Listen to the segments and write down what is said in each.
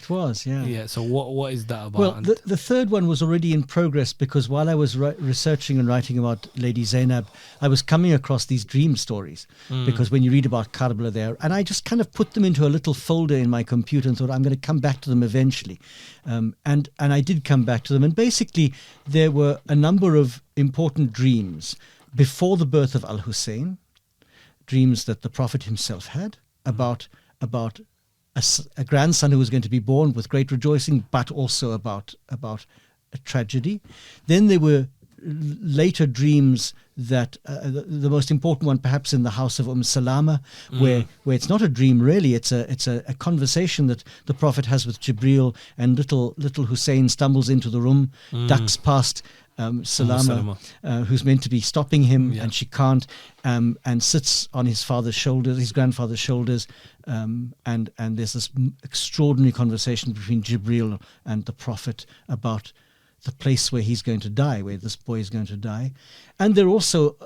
It was, yeah. Yeah. So what is that about? Well, the third one was already in progress because while I was researching and writing about Lady Zainab, I was coming across these dream stories. Because when you read about Karbala there, and I just kind of put them into a little folder in my computer and thought I'm going to come back to them eventually. And I did come back to them. And basically, there were a number of important dreams before the birth of Al-Hussein, dreams that the Prophet himself had about a grandson who was going to be born with great rejoicing, but also about a tragedy. Then there were later dreams that the most important one perhaps in the house of Salama, where it's not a dream really, it's a conversation that the Prophet has with Jibril, and little Hussein stumbles into the room, ducks past Salama, who's meant to be stopping him, and she can't, and sits on his grandfather's shoulders, and there's this extraordinary conversation between Jibril and the Prophet about the place where he's going to die, where this boy is going to die. And there are also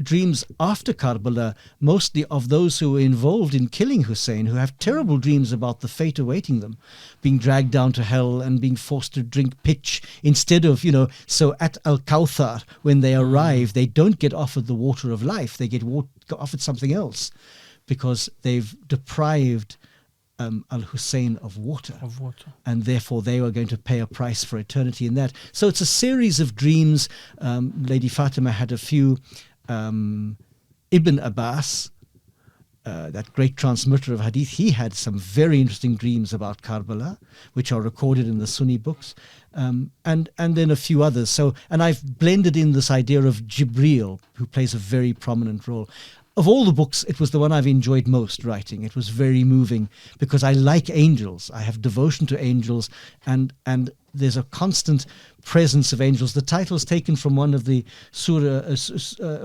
dreams after Karbala, mostly of those who were involved in killing Hussein, who have terrible dreams about the fate awaiting them, being dragged down to hell and being forced to drink pitch instead of, so at Al-Kawthar, when they arrive, they don't get offered the water of life, they get offered something else, because they've deprived Al-Hussein of water. And therefore they were going to pay a price for eternity in that. So it's a series of dreams. Lady Fatima had a few. Ibn Abbas, that great transmitter of hadith, he had some very interesting dreams about Karbala, which are recorded in the Sunni books, and then a few others. So, and I've blended in this idea of Jibril, who plays a very prominent role. Of all the books, it was the one I've enjoyed most writing. It was very moving because I like angels. I have devotion to angels, and there's a constant presence of angels. The title is taken from one of the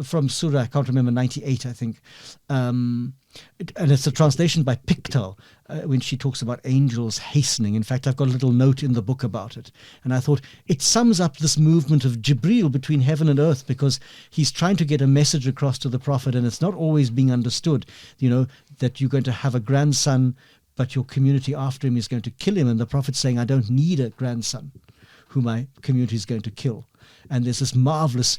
from Surah, I can't remember, 98, I think. And it's a translation by Pickthall when she talks about angels hastening. In fact, I've got a little note in the book about it. And I thought it sums up this movement of Jibril between heaven and earth, because he's trying to get a message across to the Prophet, and it's not always being understood, that you're going to have a grandson, but your community after him is going to kill him. And the Prophet's saying, I don't need a grandson who my community is going to kill. And there's this marvelous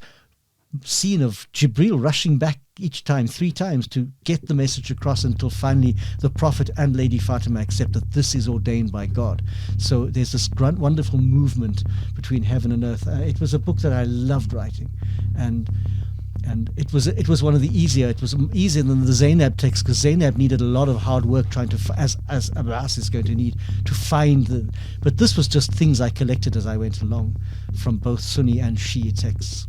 scene of Jibril rushing back each time, 3 times, to get the message across, until finally the Prophet and Lady Fatima accept that this is ordained by God. So there's this wonderful movement between heaven and earth. It was a book that I loved writing, and it was one of the easier. It was easier than the Zainab text, because Zainab needed a lot of hard work trying to, as Abbas is going to need, to find but this was just things I collected as I went along from both Sunni and Shia texts.